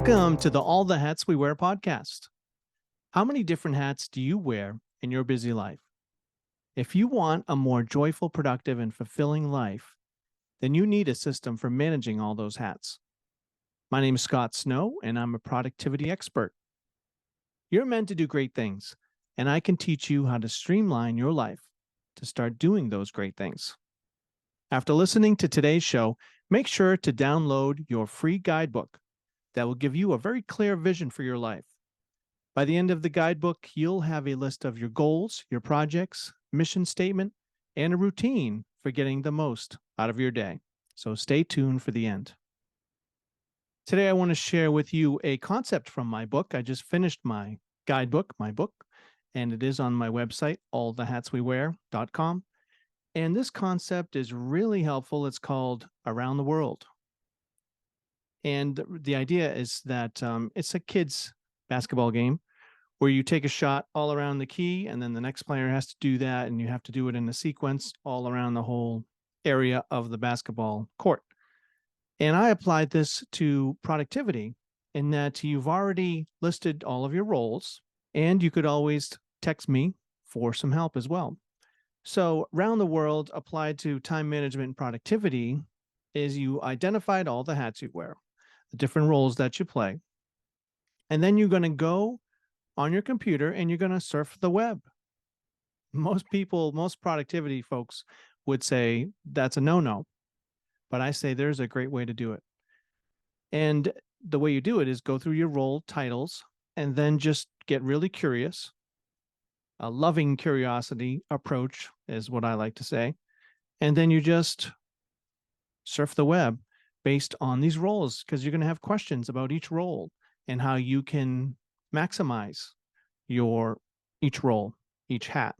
Welcome to the All the Hats We Wear podcast. How many different hats do you wear in your busy life? If you want a more joyful, productive, and fulfilling life, then you need a system for managing all those hats. My name is Scott Snow, and I'm a productivity expert. You're meant to do great things, and I can teach you how to streamline your life to start doing those great things. After listening to today's show, make sure to download your free guidebook that will give you a very clear vision for your life. By the end of the guidebook, you'll have a list of your goals, your projects, mission statement, and a routine for getting the most out of your day. So stay tuned for the end. Today, I want to share with you a concept from my book. I just finished my guidebook, my book, and it is on my website, allthehatswewear.com. And this concept is really helpful. It's called Around the World. And the idea is that it's a kid's basketball game where you take a shot all around the key, and then the next player has to do that, and you have to do it in a sequence all around the whole area of the basketball court. And I applied this to productivity in that you've already listed all of your roles, and you could always text me for some help as well. So Around the World applied to time management and productivity is you identified all the hats you wear, the different roles that you play. And then you're going to go on your computer and you're going to surf the web. Most productivity folks would say that's a no-no, but I say there's a great way to do it. And the way you do it is go through your role titles and then just get really curious. A loving curiosity approach is what I like to say. And then you just surf the web based on these roles, because you're going to have questions about each role and how you can maximize each role, each hat.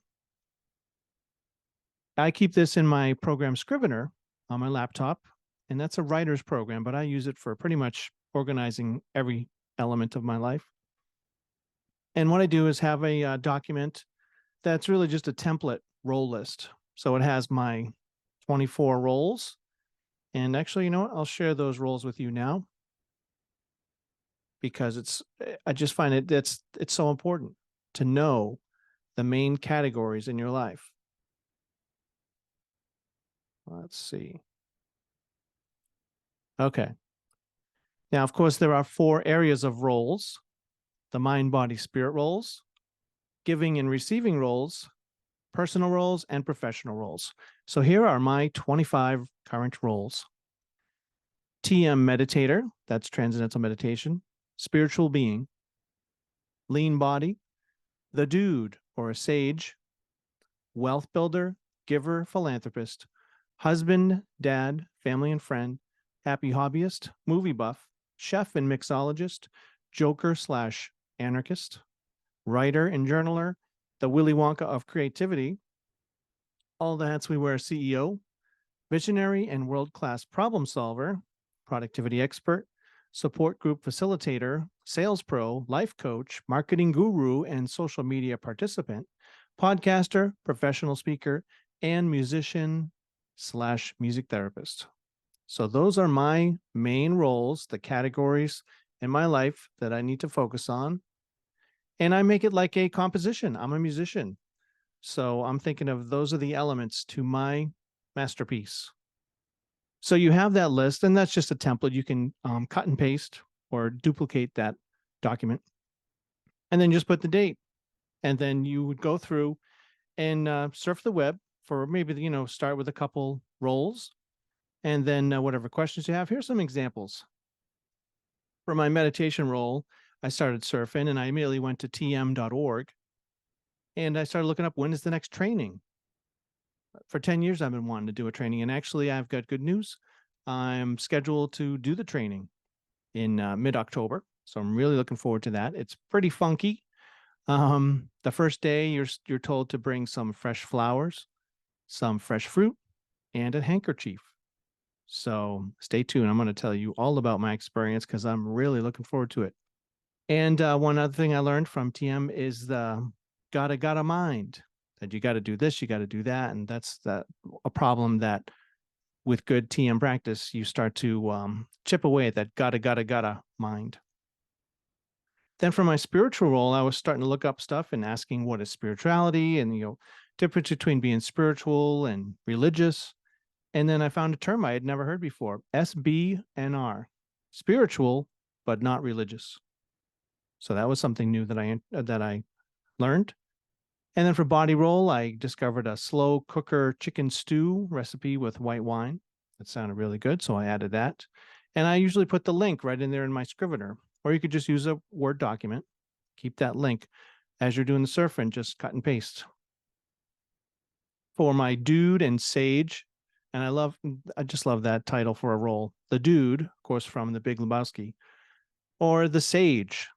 I keep this in my program Scrivener on my laptop, and that's a writer's program, but I use it for pretty much organizing every element of my life. And what I do is have a document that's really just a template role list. So it has my 24 roles. And actually, you know what? I'll share those roles with you now because I just find it's so important to know the main categories in your life. Let's see. Okay. Now, of course, there are 4 areas of roles: the mind, body, spirit roles, giving and receiving roles, personal roles, and professional roles. So here are my 25 current roles. TM meditator, that's transcendental meditation, spiritual being, lean body, the dude or a sage, wealth builder, giver, philanthropist, husband, dad, family and friend, happy hobbyist, movie buff, chef and mixologist, joker/anarchist, writer and journaler, the Willy Wonka of creativity, all the hats we wear CEO, visionary and world-class problem solver, productivity expert, support group facilitator, sales pro, life coach, marketing guru, and social media participant, podcaster, professional speaker, and musician/music therapist. So those are my main roles, the categories in my life that I need to focus on. And I make it like a composition. I'm a musician. So I'm thinking of those are the elements to my masterpiece. So you have that list, and that's just a template. You can cut and paste or duplicate that document, and then just put the date. And then you would go through and surf the web for maybe, start with a couple roles, and then whatever questions you have. Here's some examples. For my meditation role, I started surfing, and I immediately went to tm.org, and I started looking up when is the next training. For 10 years, I've been wanting to do a training, and actually, I've got good news. I'm scheduled to do the training in mid-October, so I'm really looking forward to that. It's pretty funky. The first day, you're told to bring some fresh flowers, some fresh fruit, and a handkerchief. So stay tuned. I'm going to tell you all about my experience because I'm really looking forward to it. And one other thing I learned from TM is the gotta mind. That you got to do this, you got to do that. And that's a problem that with good TM practice, you start to chip away at that gotta mind. Then for my spiritual role, I was starting to look up stuff and asking what is spirituality and, difference between being spiritual and religious. And then I found a term I had never heard before, SBNR, spiritual, but not religious. So that was something new that I learned. And then for body roll, I discovered a slow cooker chicken stew recipe with white wine. That sounded really good, so I added that. And I usually put the link right in there in my Scrivener, or you could just use a Word document. Keep that link as you're doing the surfing, just cut and paste. For my dude and sage, and I just love that title for a role. The dude, of course, from The Big Lebowski, or the sage,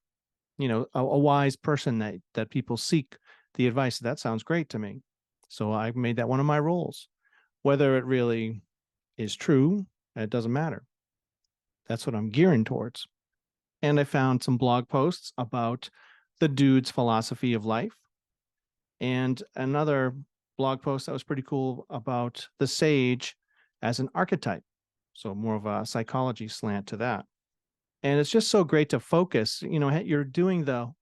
a wise person that people seek the advice. That sounds great to me. So I made that one of my roles. Whether it really is true, it doesn't matter. That's what I'm gearing towards. And I found some blog posts about the dude's philosophy of life, and another blog post that was pretty cool about the sage as an archetype. So more of a psychology slant to that. And it's just so great to focus. You're doing the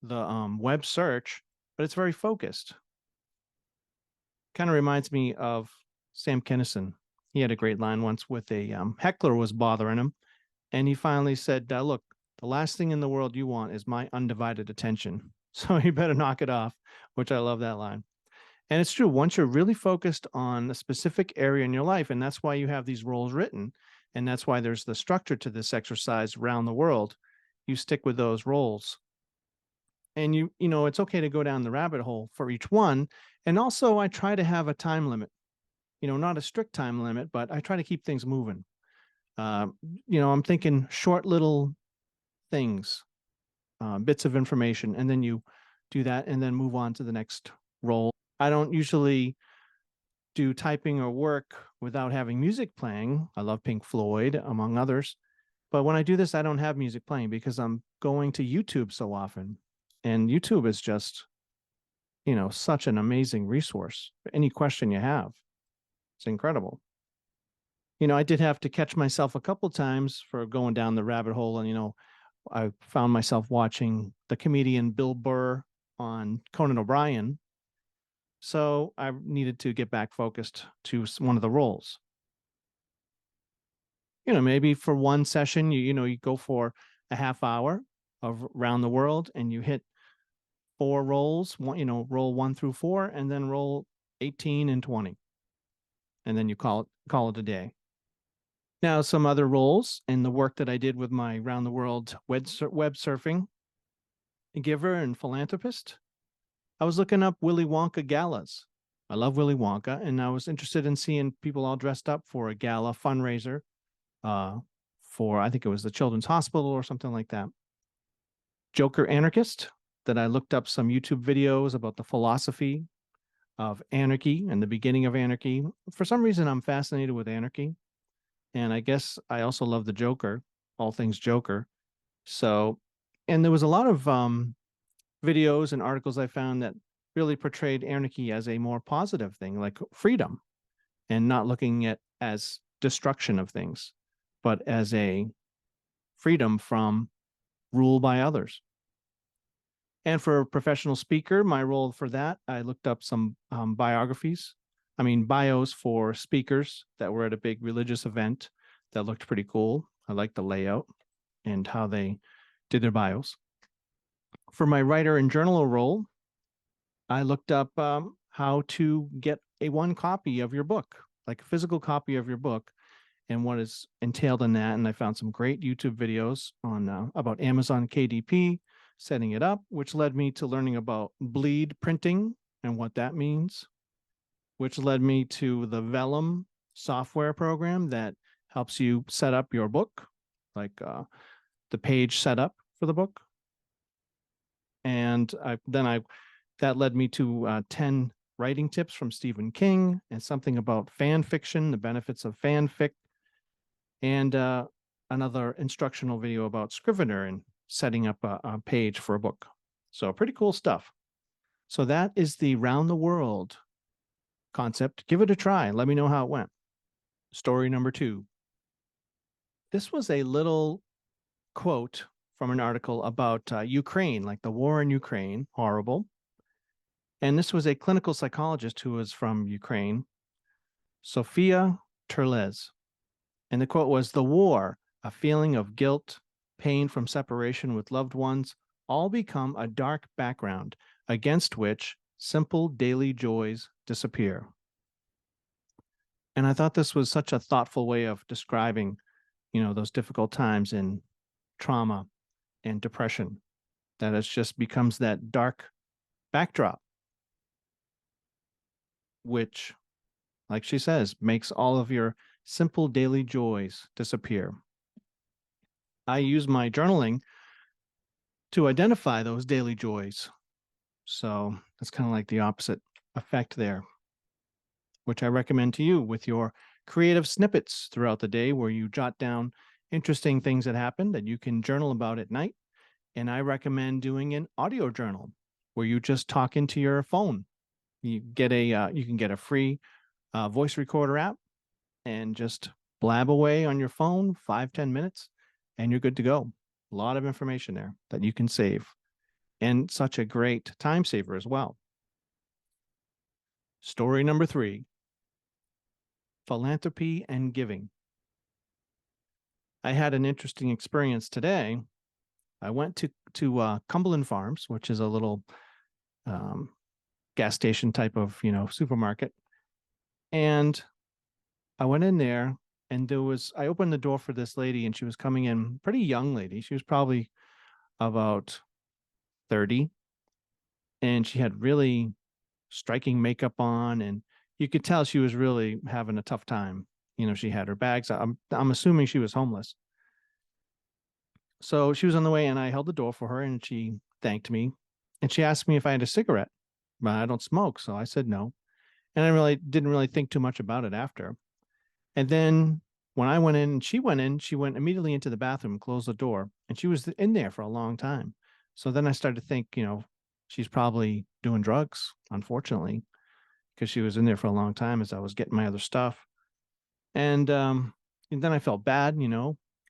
web search, but it's very focused. Kind of reminds me of Sam Kinison. He had a great line once with a heckler was bothering him, and he finally said, "Look, the last thing in the world you want is my undivided attention. So you better knock it off," which I love that line. And it's true. Once you're really focused on a specific area in your life, and that's why you have these roles written, and that's why there's the structure to this exercise around the world, you stick with those roles. And it's okay to go down the rabbit hole for each one. And also I try to have a time limit, not a strict time limit, but I try to keep things moving. I'm thinking short little things, bits of information, and then you do that and then move on to the next role. I don't usually do typing or work without having music playing. I love Pink Floyd, among others. But when I do this, I don't have music playing because I'm going to YouTube so often. And YouTube is just, such an amazing resource for any question you have. It's incredible. I did have to catch myself a couple times for going down the rabbit hole. And, I found myself watching the comedian Bill Burr on Conan O'Brien. So I needed to get back focused to one of the roles. Maybe for one session, you go for a half hour of around the world and you hit 4 roles, roll 1 through 4, and then roll 18 and 20. And then you call it a day. Now, some other roles in the work that I did with my round the world web surfing giver and philanthropist. I was looking up Willy Wonka galas. I love Willy Wonka, and I was interested in seeing people all dressed up for a gala fundraiser for, I think it was the Children's Hospital or something like that. Joker anarchist, that I looked up some YouTube videos about the philosophy of anarchy and the beginning of anarchy. For some reason, I'm fascinated with anarchy. And I guess I also love the Joker, all things Joker. So, and there was a lot of videos and articles I found that really portrayed anarchy as a more positive thing, like freedom, and not looking at as destruction of things, but as a freedom from rule by others. And for a professional speaker, my role for that, I looked up some bios for speakers that were at a big religious event that looked pretty cool. I liked the layout and how they did their bios. For my writer and journaler role, I looked up how to get one copy of your book, like a physical copy of your book, and what is entailed in that. And I found some great YouTube videos on about Amazon KDP, setting it up, which led me to learning about bleed printing and what that means, which led me to the Vellum software program that helps you set up your book, like the page setup for the book. And that led me to 10 writing tips from Stephen King and something about fan fiction, the benefits of fanfic, and another instructional video about Scrivener and setting up a page for a book. So pretty cool stuff. So that is the round the world concept. Give it a try. Let me know how it went. Story number 2. This was a little quote from an article about Ukraine, like the war in Ukraine, horrible. And this was a clinical psychologist who was from Ukraine, Sophia Terlez. And the quote was, "The war, a feeling of guilt, pain from separation with loved ones, all become a dark background against which simple daily joys disappear." And I thought this was such a thoughtful way of describing, those difficult times in trauma and depression, that it just becomes that dark backdrop, which, like she says, makes all of your simple daily joys disappear. I use my journaling to identify those daily joys. So it's kind of like the opposite effect there, which I recommend to you with your creative snippets throughout the day, where you jot down interesting things that happen that you can journal about at night. And I recommend doing an audio journal where you just talk into your phone. You can get a free voice recorder app and just blab away on your phone 5-10 minutes, and you're good to go. A lot of information there that you can save, and such a great time saver as well. Story number 3, philanthropy and giving. I had an interesting experience today. I went to Cumberland Farms, which is a little gas station type of supermarket, and I went in there, and I opened the door for this lady, and she was coming in, pretty young lady. She was probably about 30, and she had really striking makeup on, and you could tell she was really having a tough time. She had her bags. I'm assuming she was homeless. So she was on the way, and I held the door for her, and she thanked me, and she asked me if I had a cigarette, but I don't smoke, so I said no, and I didn't really think too much about it after. And then when I went in, she went immediately into the bathroom and closed the door, and she was in there for a long time. So then I started to think, she's probably doing drugs, unfortunately, because she was in there for a long time as I was getting my other stuff. And then I felt bad,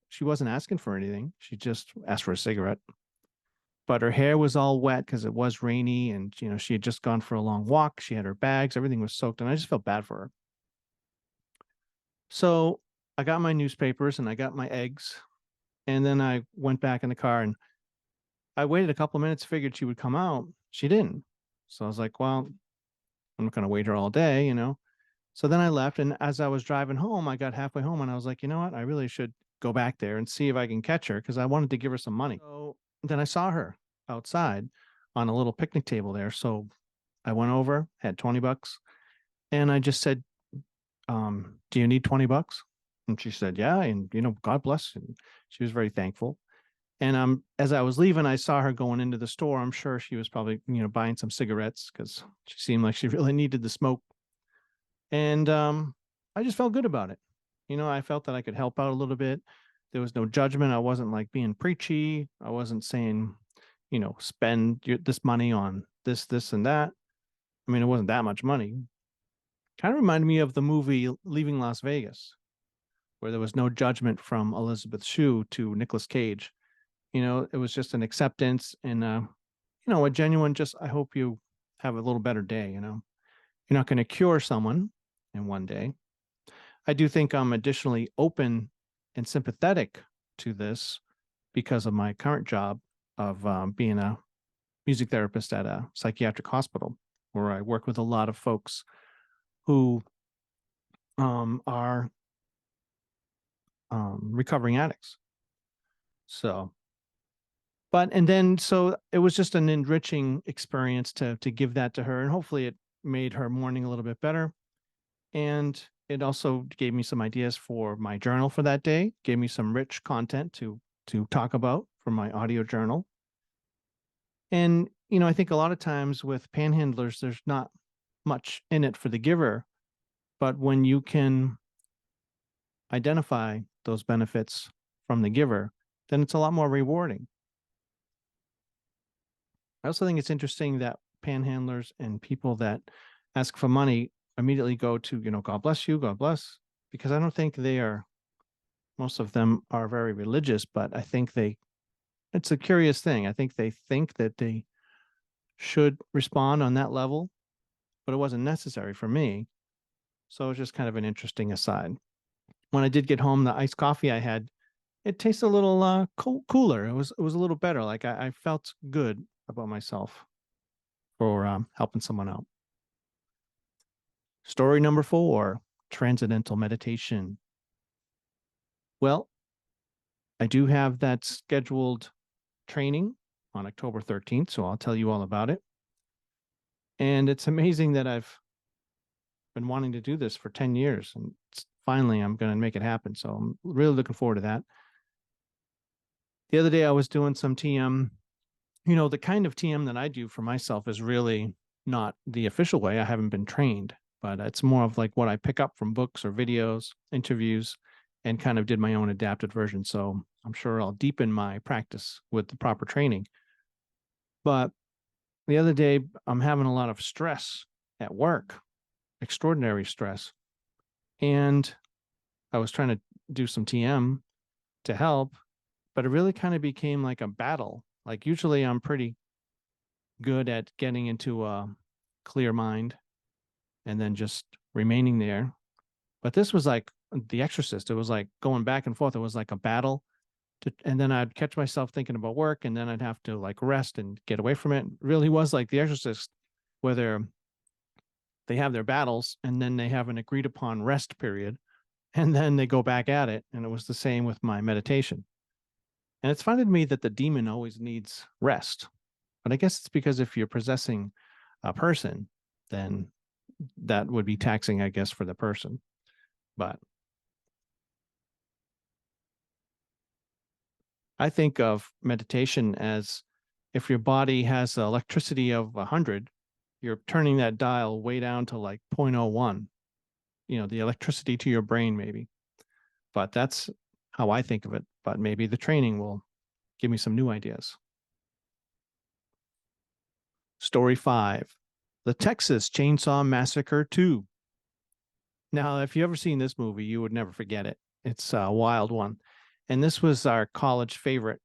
she wasn't asking for anything. She just asked for a cigarette. But her hair was all wet because it was rainy, and she had just gone for a long walk. She had her bags, everything was soaked, and I just felt bad for her. So I got my newspapers and I got my eggs, and then I went back in the car, and I waited a couple of minutes, figured she would come out. She didn't. So I was like, well, I'm not going to wait here all day. So then I left, and as I was driving home, I got halfway home, and I was like, you know what? I really should go back there and see if I can catch her, because I wanted to give her some money. So then I saw her outside on a little picnic table there. So I went over, had $20, and I just said, do you need $20? And she said, yeah. And, God bless. And she was very thankful. And as I was leaving, I saw her going into the store. I'm sure she was probably, buying some cigarettes, because she seemed like she really needed the smoke. And I just felt good about it. I felt that I could help out a little bit. There was no judgment. I wasn't like being preachy. I wasn't saying, spend this money on this, and that. I mean, it wasn't that much money. Kind of reminded me of the movie Leaving Las Vegas, where there was no judgment from Elizabeth Shue to Nicolas Cage. It was just an acceptance and, a genuine, just, I hope you have a little better day. You're not going to cure someone in one day. I do think I'm additionally open and sympathetic to this because of my current job of being a music therapist at a psychiatric hospital, where I work with a lot of folks who are recovering addicts. So it was just an enriching experience to give that to her, and hopefully it made her morning a little bit better. And it also gave me some ideas for my journal for that day, gave me some rich content to talk about for my audio journal. And, I think a lot of times with panhandlers, there's not much in it for the giver, but when you can identify those benefits from the giver, then it's a lot more rewarding. I also think it's interesting that panhandlers and people that ask for money immediately go to, God bless you, God bless, because I don't think most of them are very religious, but I think they it's a curious thing. I think they think that they should respond on that level, but it wasn't necessary for me. So it was just kind of an interesting aside. When I did get home, the iced coffee I had, it tasted a little cooler. It was a little better. Like I felt good about myself for helping someone out. Story number 4, Transcendental meditation. Well, I do have that scheduled training on October 13th, so I'll tell you all about it. And it's amazing that I've been wanting to do this for 10 years, and finally I'm going to make it happen. So I'm really looking forward to that. The other day I was doing some TM. The kind of TM that I do for myself is really not the official way. I haven't been trained, but it's more of like what I pick up from books or videos, interviews, and kind of did my own adapted version. So I'm sure I'll deepen my practice with the proper training. But the other day, I'm having a lot of stress at work, extraordinary stress. And I was trying to do some TM to help, but it really kind of became like a battle. Like usually I'm pretty good at getting into a clear mind and then just remaining there. But this was like The Exorcist. It was like going back and forth. It was like a battle. And then I'd catch myself thinking about work, and then I'd have to like rest and get away from it. It really was like The Exorcist, where they have their battles and then they have an agreed upon rest period, and then they go back at it. And it was the same with my meditation. And it's funny to me that the demon always needs rest. But I guess it's because if you're possessing a person, then that would be taxing, I guess, for the person. But I think of meditation as if your body has electricity of 100, you're turning that dial way down to like 0.01, the electricity to your brain, maybe. But that's how I think of it. But maybe the training will give me some new ideas. Story 5, The Texas Chainsaw Massacre 2. Now, if you ever seen this movie, you would never forget it. It's a wild one. And this was our college favorite.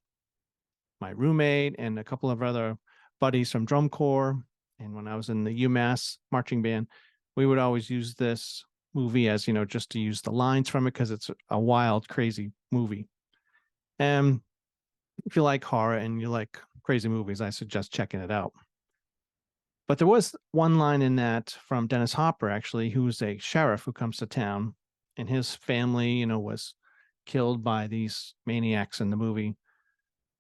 My roommate and a couple of other buddies from drum corps. And when I was in the UMass marching band, we would always use this movie as, just to use the lines from it because it's a wild, crazy movie. And if you like horror and you like crazy movies, I suggest checking it out. But there was one line in that from Dennis Hopper, actually, who's a sheriff who comes to town, and his family, was killed by these maniacs in the movie.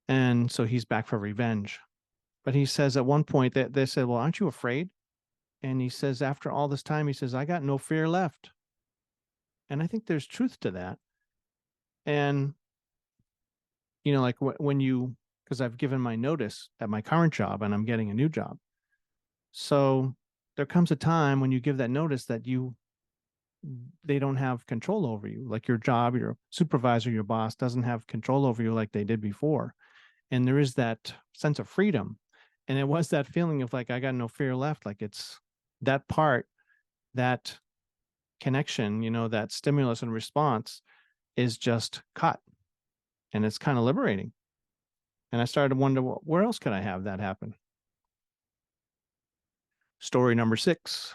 And so he's back for revenge. But he says at one point that they said, well, aren't you afraid? And he says, after all this time, he says, I got no fear left. And I think there's truth to that. And, like when because I've given my notice at my current job and I'm getting a new job. So there comes a time when you give that notice that they don't have control over you. Like your job, your supervisor, your boss doesn't have control over you like they did before. And there is that sense of freedom. And it was that feeling of like, I got no fear left. Like it's that part, that connection, that stimulus and response is just cut. And it's kind of liberating. And I started to wonder, well, where else could I have that happen? Story number 6,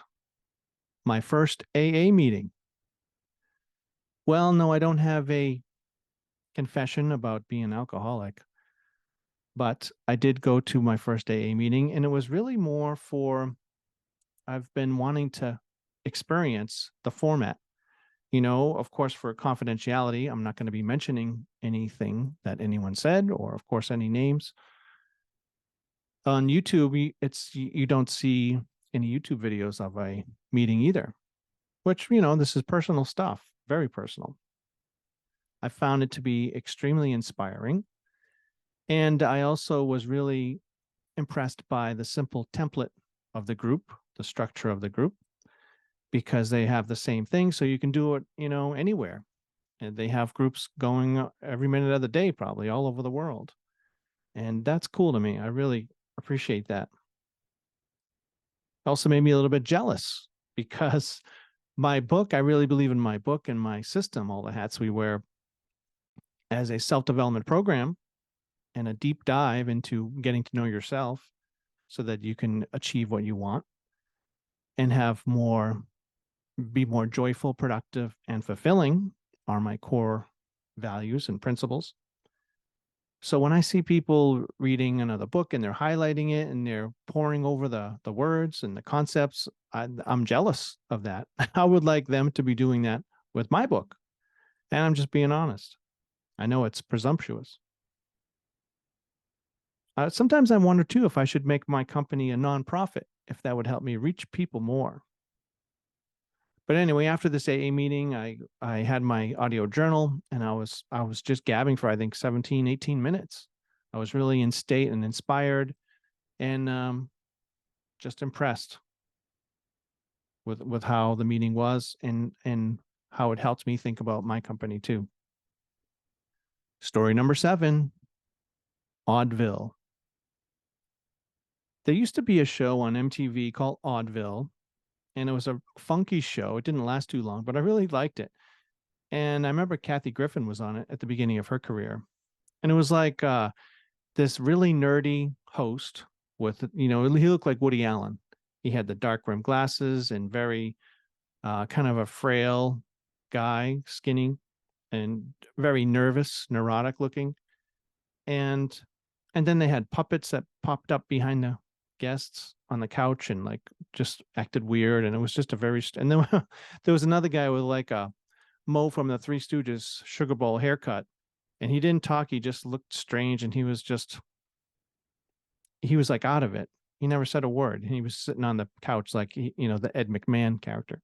my first AA meeting. Well, no, I don't have a confession about being an alcoholic, but I did go to my first AA meeting, and it was really more for, I've been wanting to experience the format. Of course, for confidentiality, I'm not going to be mentioning anything that anyone said, or of course, any names. On YouTube, you don't see any YouTube videos of a meeting either, which, this is personal stuff, very personal. I found it to be extremely inspiring. And I also was really impressed by the simple template of the group, the structure of the group, because they have the same thing. So you can do it, anywhere. And they have groups going every minute of the day, probably all over the world. And that's cool to me. I really appreciate that. Also made me a little bit jealous because my book, I really believe in my book and my system, All the Hats We Wear, as a self-development program. and a deep dive into getting to know yourself so that you can achieve what you want and be more joyful, productive, and fulfilling are my core values and principles. So when I see people reading another book and they're highlighting it and they're poring over the words and the concepts, I'm jealous of that. I would like them to be doing that with my book. And I'm just being honest. I know it's presumptuous. Sometimes I wonder too if I should make my company a nonprofit, if that would help me reach people more. But anyway, after this AA meeting, I had my audio journal and I was just gabbing for I think 17, 18 minutes. I was really in state and inspired and just impressed with how the meeting was and how it helped me think about my company too. Story number 7, Oddville. There used to be a show on MTV called Oddville, and it was a funky show. It didn't last too long, but I really liked it. And I remember Kathy Griffin was on it at the beginning of her career. And it was like this really nerdy host with, he looked like Woody Allen. He had the dark rimmed glasses and very kind of a frail guy, skinny and very nervous, neurotic looking. And then they had puppets that popped up behind the guests on the couch and like just acted weird. And it was just and then there was another guy with like a Mo from the Three Stooges sugar bowl haircut. And he didn't talk. He just looked strange. And he was like out of it. He never said a word. And he was sitting on the couch like, the Ed McMahon character.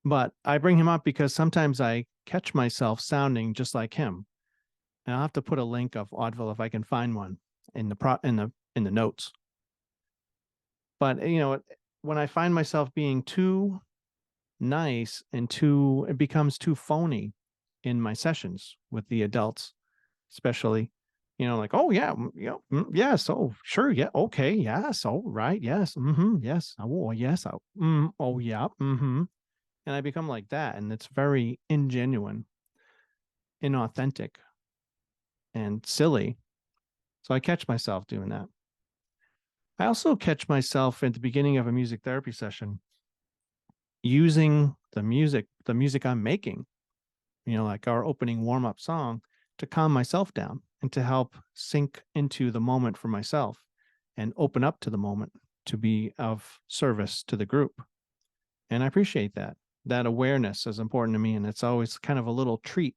But I bring him up because sometimes I catch myself sounding just like him. And I'll have to put a link of Oddville if I can find one in the notes. But when I find myself being too nice and it becomes too phony in my sessions with the adults, especially, like, oh yeah, yes, oh sure, yeah, okay, yes, all right, yes, yes, oh yes, oh yeah, and I become like that, and it's very ingenuine, inauthentic, and silly. So I catch myself doing that. I also catch myself at the beginning of a music therapy session using the music I'm making, like our opening warm-up song, to calm myself down and to help sink into the moment for myself and open up to the moment to be of service to the group. And I appreciate that. That awareness is important to me. And it's always kind of a little treat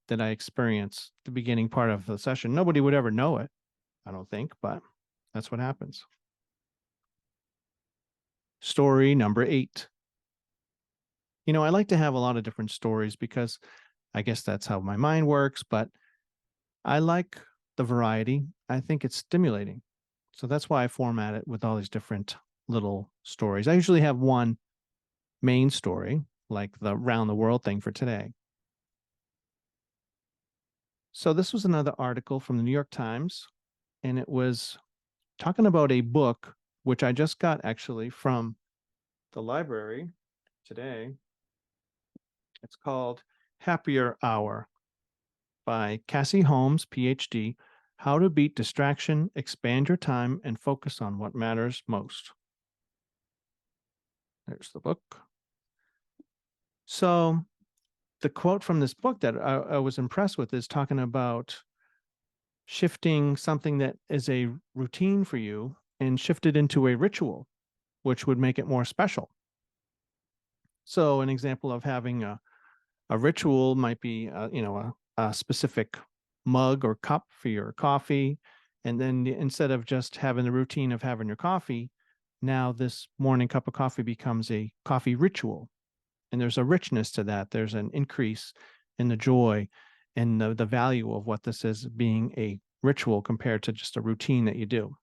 that I experience the beginning part of the session. Nobody would ever know it, I don't think, but that's what happens. Story number 8. I like to have a lot of different stories because I guess that's how my mind works, but I like the variety. I think it's stimulating. So that's why I format it with all these different little stories. I usually have one main story, like the round the world thing for today. So this was another article from the New York Times, and it was talking about a book, which I just got actually from the library today. It's called Happier Hour by Cassie Holmes, PhD, How to Beat Distraction, Expand Your Time, and Focus on What Matters Most. There's the book. So the quote from this book that I was impressed with is talking about shifting something that is a routine for you and shift it into a ritual, which would make it more special. So an example of having a ritual might be, a specific mug or cup for your coffee. And then instead of just having the routine of having your coffee, now this morning cup of coffee becomes a coffee ritual. And there's a richness to that. There's an increase in the joy and the value of what this is being a ritual compared to just a routine that you do.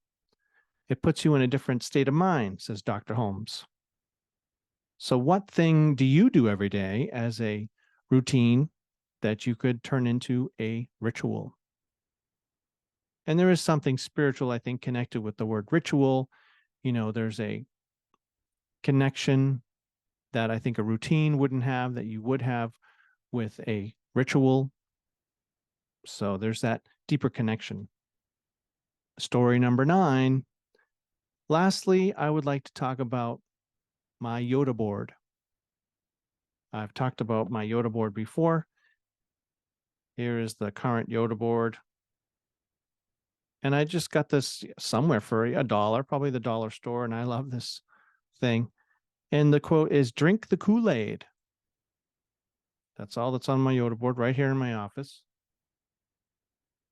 It puts you in a different state of mind, says Dr. Holmes. So what thing do you do every day as a routine that you could turn into a ritual? And there is something spiritual, I think, connected with the word ritual. There's a connection that I think a routine wouldn't have, that you would have with a ritual. So there's that deeper connection. Story number 9. Lastly, I would like to talk about my Yoda board. I've talked about my Yoda board before. Here is the current Yoda board. And I just got this somewhere for $1, probably the dollar store. And I love this thing. And the quote is, "Drink the Kool-aid." That's all that's on my Yoda board right here in my office.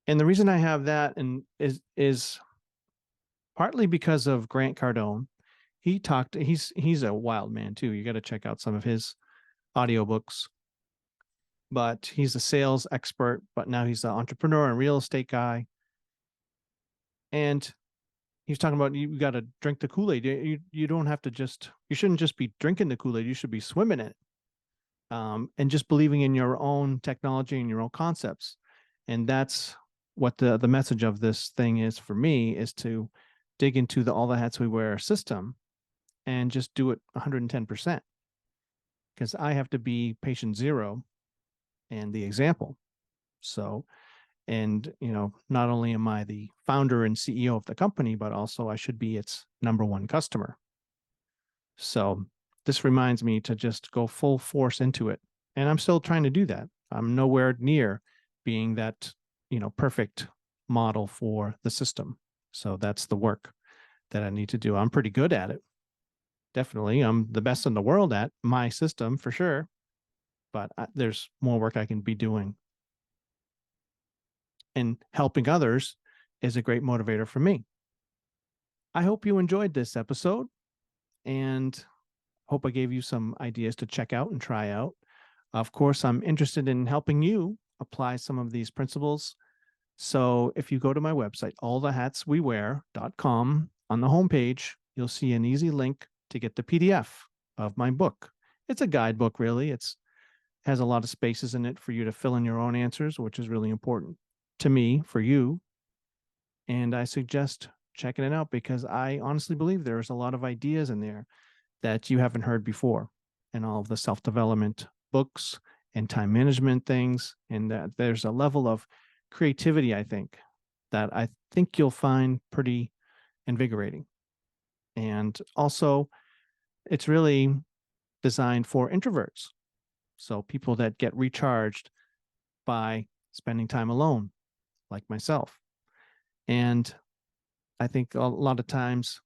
And the reason I have that is partly because of Grant Cardone. He's a wild man too. You got to check out some of his audiobooks. But he's a sales expert, but now he's an entrepreneur and real estate guy. And he's talking about, you got to drink the Kool-Aid. You don't have to you shouldn't just be drinking the Kool-Aid. You should be swimming in it. And just believing in your own technology and your own concepts. And that's what the message of this thing is for me, is to dig into all the hats we wear system and just do it 110%. Because I have to be patient zero and the example. So, and, not only am I the founder and CEO of the company, but also I should be its number one customer. So this reminds me to just go full force into it. And I'm still trying to do that. I'm nowhere near being that, perfect model for the system. So that's the work that I need to do. I'm pretty good at it. Definitely. I'm the best in the world at my system for sure. But there's more work I can be doing. And helping others is a great motivator for me. I hope you enjoyed this episode and hope I gave you some ideas to check out and try out. Of course, I'm interested in helping you apply some of these principles. So if you go to my website, allthehatswewear.com, on the homepage, you'll see an easy link to get the PDF of my book. It's a guidebook, really. It has a lot of spaces in it for you to fill in your own answers, which is really important to me, for you. And I suggest checking it out because I honestly believe there's a lot of ideas in there that you haven't heard before, and all of the self-development books and time management things. And that there's a level of creativity, I think you'll find pretty invigorating. And also, it's really designed for introverts. So people that get recharged by spending time alone, like myself. And I think a lot of times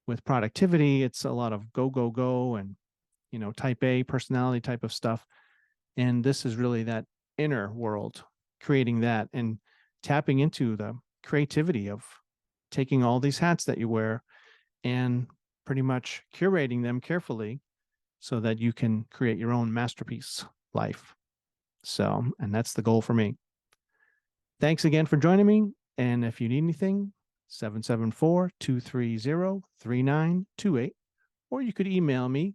with productivity, it's a lot of go, go, go, and, type A personality type of stuff. And this is really that inner world, creating that and tapping into the creativity of taking all these hats that you wear and pretty much curating them carefully so that you can create your own masterpiece life. So, and that's the goal for me. Thanks again for joining me. And if you need anything, 774-230-3928, or you could email me,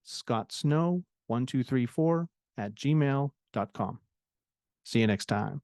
scottsnow1234@gmail.com. See you next time.